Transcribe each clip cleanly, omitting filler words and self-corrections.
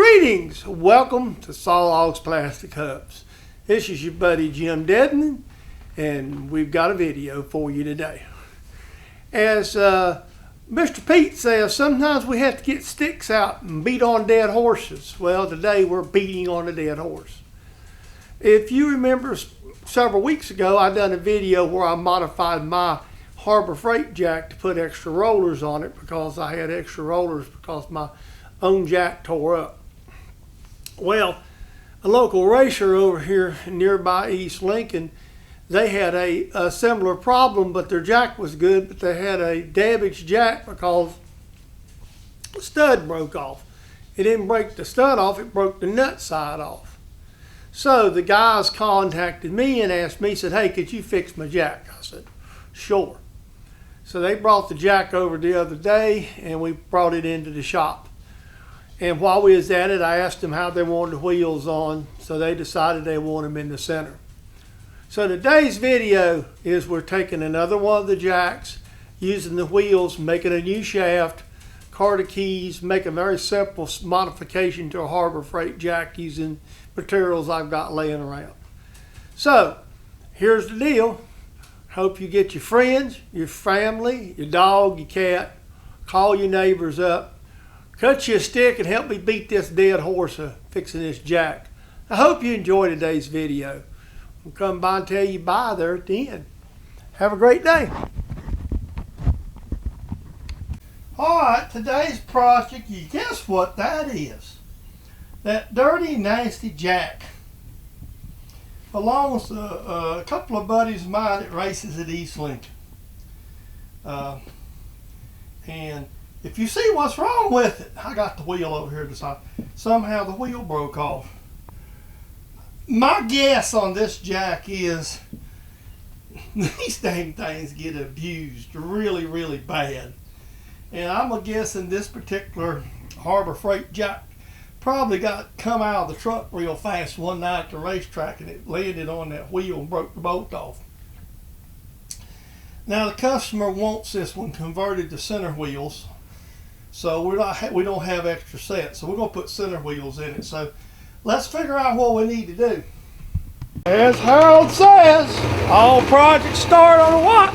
Greetings! Welcome to Sawlogs Plastic Hubs. This is your buddy Jim Dedman, and we've got a video for you today. As Mr. Pete says, sometimes we have to get sticks out and beat on dead horses. Well, today we're beating on a dead horse. If you remember several weeks ago, I done a video where I modified my Harbor Freight jack to put extra rollers on it because I had extra rollers because my own jack tore up. Well, a local racer over here nearby East Lincoln, they had a similar problem, but their jack was good, but they had a damaged jack because the stud broke off. It didn't break the stud off, it broke the nut side off. So the guys contacted me and asked me, said, hey, could you fix my jack? I said, sure. So they brought the jack over the other day and we brought it into the shop. And while we was at it, I asked them how they wanted the wheels on, so they decided they want them in the center. So today's video is we're taking another one of the jacks, using the wheels, making a new shaft, Carter keys, make a very simple modification to a Harbor Freight jack using materials I've got laying around. So here's the deal. Hope you get your friends, your family, your dog, your cat, call your neighbors up. Cut you a stick and help me beat this dead horse fixing this jack. I hope you enjoy today's video. We'll come by and tell you bye there at the end. Have a great day. Alright, today's project, you guess what that is? That dirty, nasty jack belongs to a couple of buddies of mine that races at East Lincoln. And if you see what's wrong with it, I got the wheel over here to the side. Somehow the wheel broke off. My guess on this jack is these dang things get abused really, really bad. And I'm guessing this particular Harbor Freight jack probably got come out of the truck real fast one night at the racetrack and it landed on that wheel and broke the bolt off. Now the customer wants this one converted to center wheels. So we don't have extra sets, so we're going to put center wheels in it. So let's figure out what we need to do. As Harold says, all projects start on a what?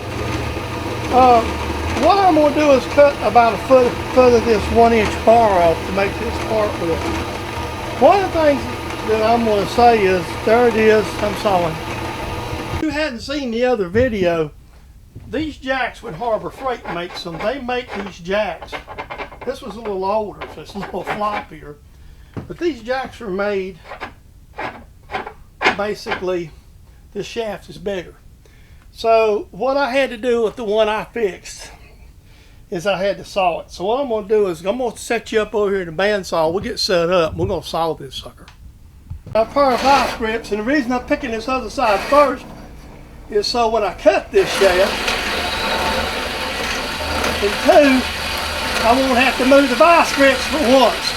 What I'm going to do is cut about a foot of this 1-inch bar off to make this part work. One of the things that I'm going to say is, there it is, I'm sorry. If you hadn't seen the other video, these jacks when Harbor Freight makes them, they make these jacks. This was a little older, so it's a little floppier. But these jacks are made, basically, this shaft is bigger. So what I had to do with the one I fixed is I had to saw it. So what I'm going to do is I'm going to set you up over here in the bandsaw. We'll get set up. We're going to saw this sucker. A pair of vice grips, and the reason I'm picking this other side first is so when I cut this shaft in two, I won't have to move the vice grips for once.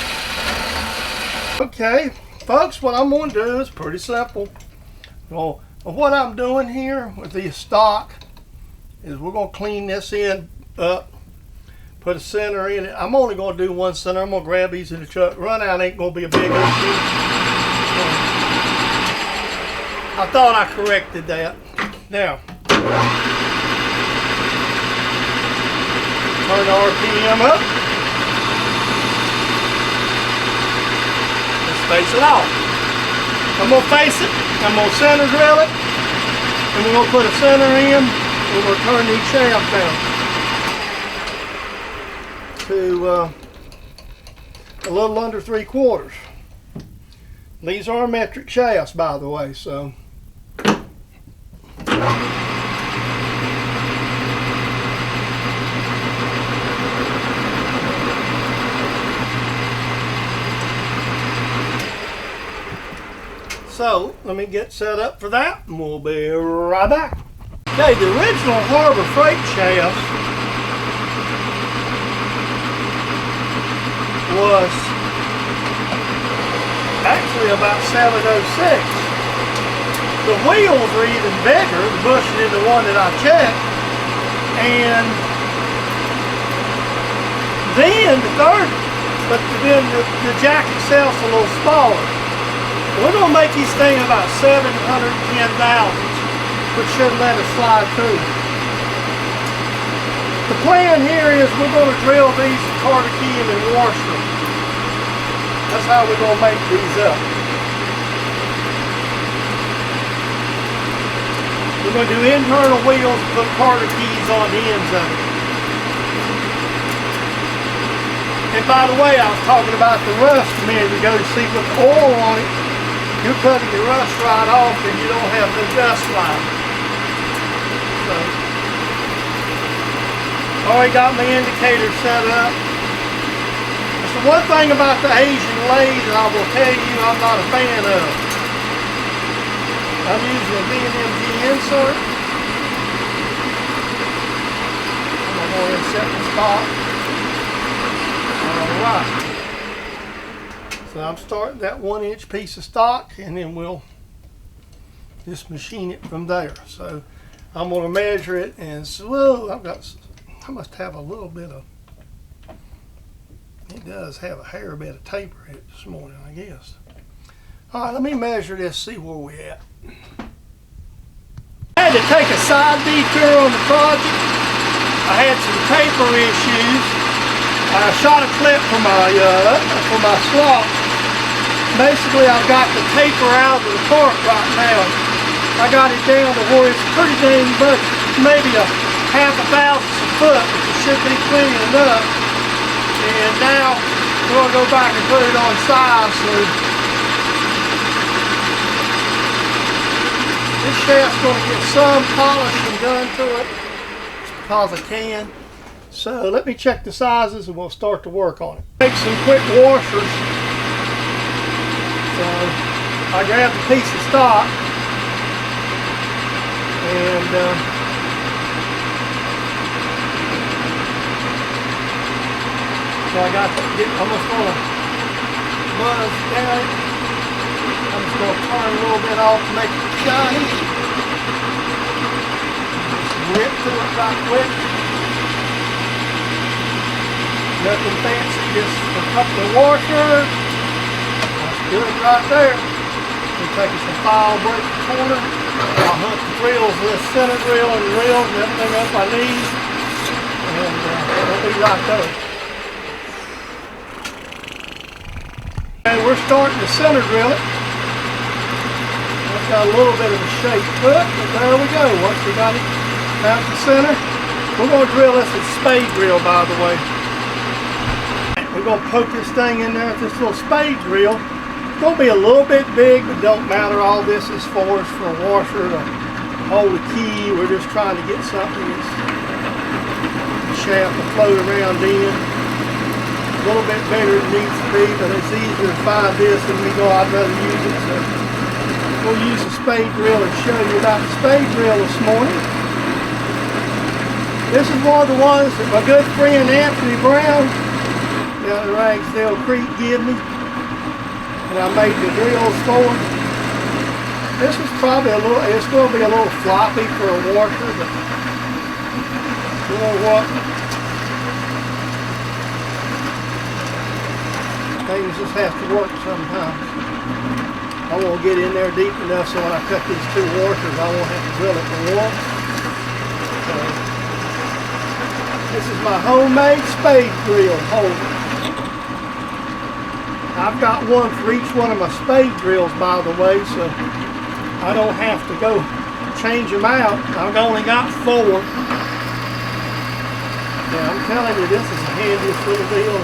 Okay, folks, what I'm going to do is pretty simple. Well, what I'm doing here with the stock is we're going to clean this end up, put a center in it. I'm only going to do one center. I'm going to grab these in the truck. Run out ain't going to be a big issue. I thought I corrected that. Now, turn the RPM up. Let's face it off. I'm going to face it. I'm going to center drill it. And we're going to put a center in. We're going to turn these shafts down to a little under 3/4. These are metric shafts, by the way, so. So, let me get set up for that and we'll be right back. Okay, the original Harbor Freight shaft was actually about 706. The wheels are even bigger, the bushing in the one that I checked, and then the third but then the jack itself's a little smaller. We're going to make these things about 710 thousandths, which should let us slide through. The plan here is we're going to drill these at Carter Key and Washington. That's how we're going to make these up. We're going to do internal wheels and put Carter keys on the ends of it. And by the way, I was talking about the rust a minute ago. To see with oil on it, you're cutting the rust right off and you don't have the dust line. So, already got my indicator set up. That's the one thing about the Asian lathe that I will tell you I'm not a fan of. I'm using a VMG insert. I'm going to go ahead and set the spot. Alright. So I'm starting that 1-inch piece of stock and then we'll just machine it from there. So I'm going to measure it and slow. I must have a little bit of, it does have a hair bit of taper in it this morning, I guess. Alright, let me measure this, see where we're at. I had to take a side detour on the project. I had some taper issues. I shot a clip for my slot. Basically, I've got the taper out of the part right now. I got it down to where it's pretty dang much, maybe a half a thousandth of a foot, which it should be clean enough. And now we're going to go back and put it on size. So this shaft's going to get some polishing done to it, just because I can. So let me check the sizes and we'll start to work on it. Make some quick washers. So I grabbed a piece of stock and so I got to get, I'm just going to buzz down it. I'm just going to turn a little bit off to make it shiny. Just rip to it right quick. Nothing fancy, just a couple of washers. That's good right there. We're taking some file break the corner. I'll hunt the drills with this center drill and drills and everything else I need. And it'll be right there. Okay, we're starting to center drill it. It's got a little bit of a shaped foot, but there we go. Once we got it out the center, we're going to drill this with spade drill, by the way. We're going to poke this thing in there with this little spade drill. It's going to be a little bit big, but don't matter. All this is for us for a washer to hold the key. We're just trying to get something that's the shaft to float around in. A little bit better than it needs to be, but it's easier to find this than we go. I'd rather use it. So we'll use the spade drill and show you about the spade drill this morning. This is one of the ones that my good friend Anthony Brown down in Ragsdale Creek give me, and I made the drills for him. This is probably a little, it's going to be a little floppy for a washer, but you know what? Things just have to work sometimes. I won't get in there deep enough so when I cut these two washers I won't have to drill it for once. So, this is my homemade spade drill holder. I've got one for each one of my spade drills, by the way, so I don't have to go change them out. I've only got 4. Yeah, I'm telling you, this is the handiest little deal.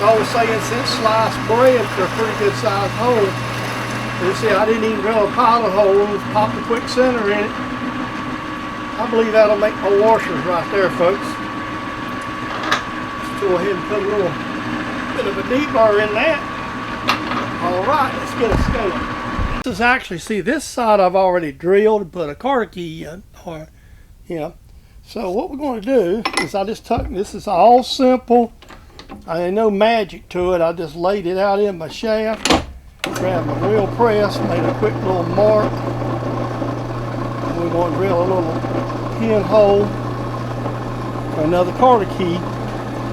I was saying since sliced bread for a pretty good sized hole. You see, I didn't even drill a pilot hole and pop the quick center in it. I believe that'll make my washers right there, folks. Let's go ahead and put a little bit of a deburr in that. Alright, let's get a scope. This is actually, see, this side I've already drilled and put a Carter key in. So what we're going to do is I just tuck, this is all simple. I ain't no magic to it. I just laid it out in my shaft, grabbed my wheel press, made a quick little mark. And we're going to drill a little pinhole for another Carter key.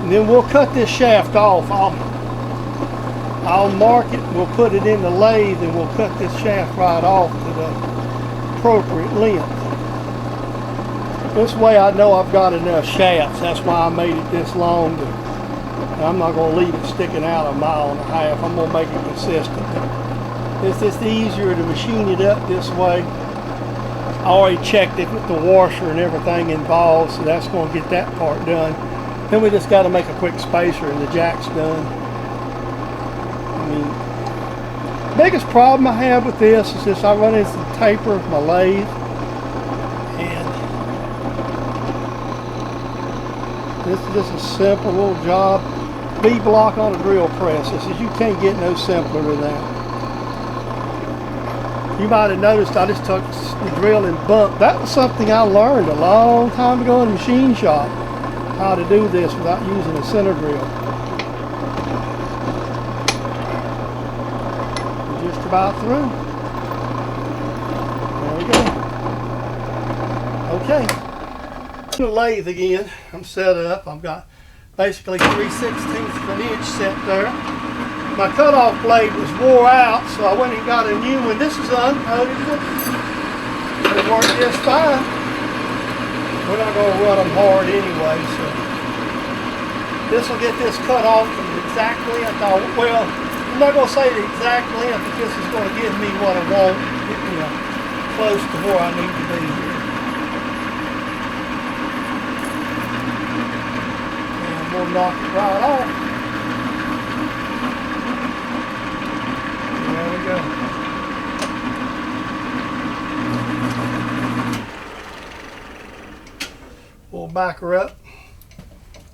And then we'll cut this shaft off. I'll mark it, we'll put it in the lathe, and we'll cut this shaft right off to the appropriate length. This way I know I've got enough shafts. That's why I made it this long. I'm not going to leave it sticking out 1.5 miles. I'm going to make it consistent. It's just easier to machine it up this way. I already checked it with the washer and everything involved, so that's going to get that part done. Then we just got to make a quick spacer and the jack's done. I mean, the biggest problem I have with this is just I run into the taper of my lathe, and this is just a simple little job. B-block on a drill press. You can't get no simpler than that. You might have noticed I just took the drill and bumped. That was something I learned a long time ago in the machine shop, how to do this without using a center drill. We're just about through. There we go. Okay. The lathe again. I'm set up. I've got basically 3/16 of an inch set there. My cutoff blade was wore out, so I went and got a new one. This is uncoated one. It'll work just fine. We're not going to run them hard anyway, so this will get this cut off to the exact length. Well, I'm not going to say the exact length, but this is going to give me what I want, get me close to where I need to be here. And we'll knock it right off. There we go. We'll back her up.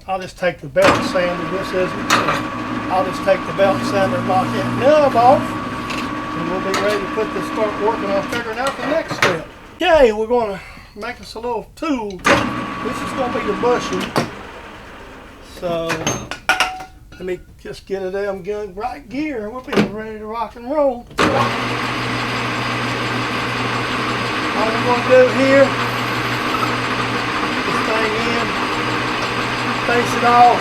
I'll just take the belt sander. This isn't. I'll just take the belt sander and knock that nub off, and we'll be ready to start working on figuring out the next step. Okay, we're going to make us a little tool. This is going to be the bushing. So let me just get it in good right gear, and we'll be ready to rock and roll. All we're going to do here, this thing in, face it off,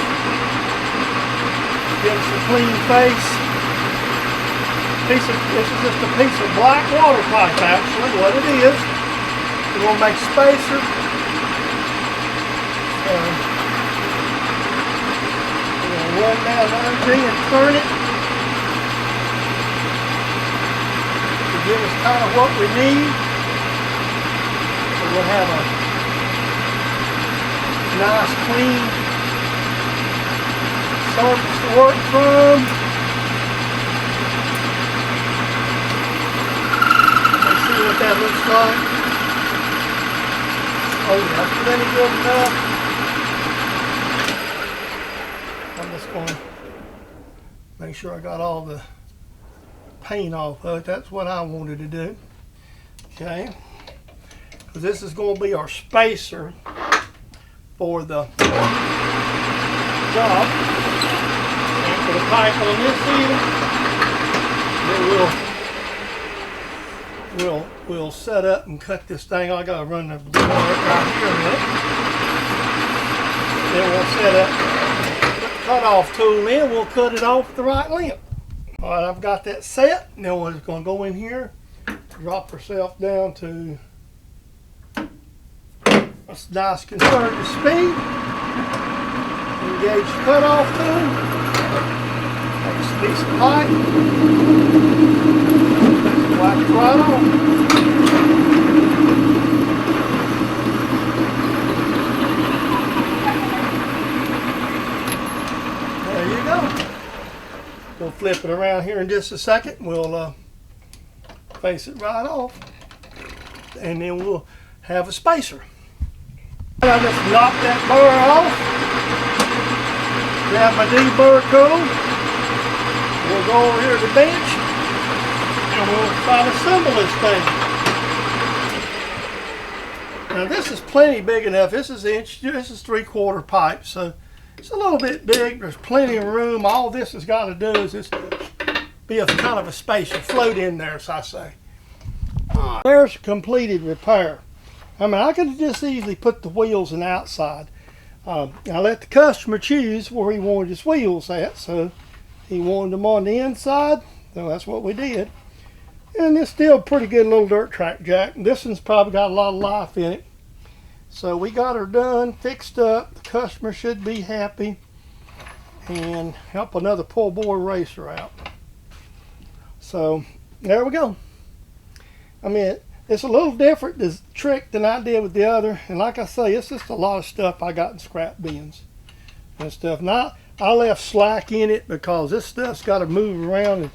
give us a clean face. This is just a piece of black water pipe, actually, what it is. We're going to make spacer. Run down under and turn it to give us kind of what we need. So we'll have a nice clean surface to work from. Let's see what that looks like. Oh yeah, that's plenty good enough. Going to make sure I got all the paint off of it. That's what I wanted to do. Okay, because this is going to be our spacer for the job. And for the pipe on this end, we'll set up and cut this thing. I got to run the right here. Then we'll set up. Cut off tool in, we'll cut it off the right length. All right, I've got that set. Now we're just going to go in here, drop ourselves down to a nice conservative speed. Engage the cutoff tool. Take a piece of pipe. Whack it right on. We'll flip it around here in just a second. We'll face it right off, and then we'll have a spacer. I just knock that burr off, grab my deburr code, we'll go over here to the bench, and we'll try to assemble this thing. Now this is plenty big enough. This is 3/4 pipe, so it's a little bit big. There's plenty of room. All this has got to do is just be a kind of a spacer, float in there, as I say. There's a completed repair. I mean, I could just easily put the wheels on the outside. I let the customer choose where he wanted his wheels at, so He wanted them on the inside, so that's what we did. And it's still a pretty good little dirt track jack. This one's probably got a lot of life in it. So we got her done, fixed up. The customer should be happy and help another poor boy racer out. So there we go. I mean, it's a little different this trick than I did with the other. And like I say, it's just a lot of stuff I got in scrap bins and stuff. Now, I left slack in it because this stuff's got to move around in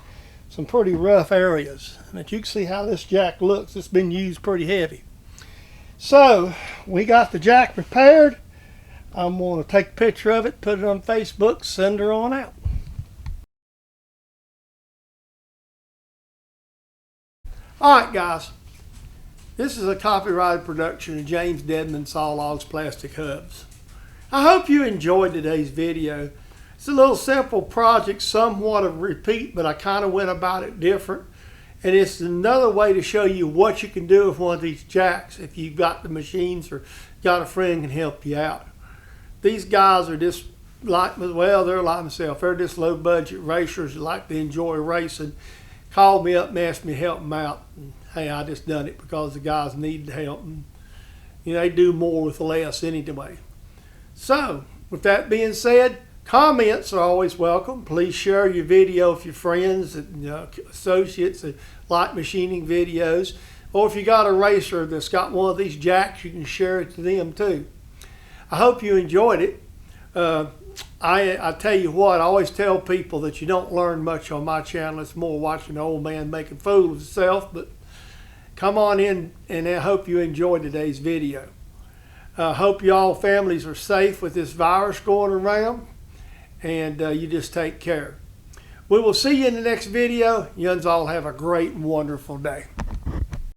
some pretty rough areas. But you can see how this jack looks. It's been used pretty heavy. So we got the jack repaired. I'm going to take a picture of it, put it on Facebook, send her on out. Alright guys, this is a copyrighted production of James Dedman Saw Logs Plastic Hubs. I hope you enjoyed today's video. It's a little simple project, somewhat of a repeat, but I kind of went about it different. And it's another way to show you what you can do with one of these jacks if you've got the machines or got a friend can help you out. These guys are just like, well, they're like myself. They're just low budget racers that like to enjoy racing. Called me up and asked me to help them out. And, hey, I just done it because the guys needed help. And, you know, they do more with less anyway. So, with that being said, comments are always welcome. Please share your video with your friends and associates that like machining videos. Or if you got a racer that's got one of these jacks, you can share it to them too. I hope you enjoyed it. I tell you what, I always tell people that you don't learn much on my channel. It's more watching an old man make a fool of himself. But come on in, and I hope you enjoyed today's video. I hope you all families are safe with this virus going around. And you just take care. We will see you in the next video. You all have a great and wonderful day.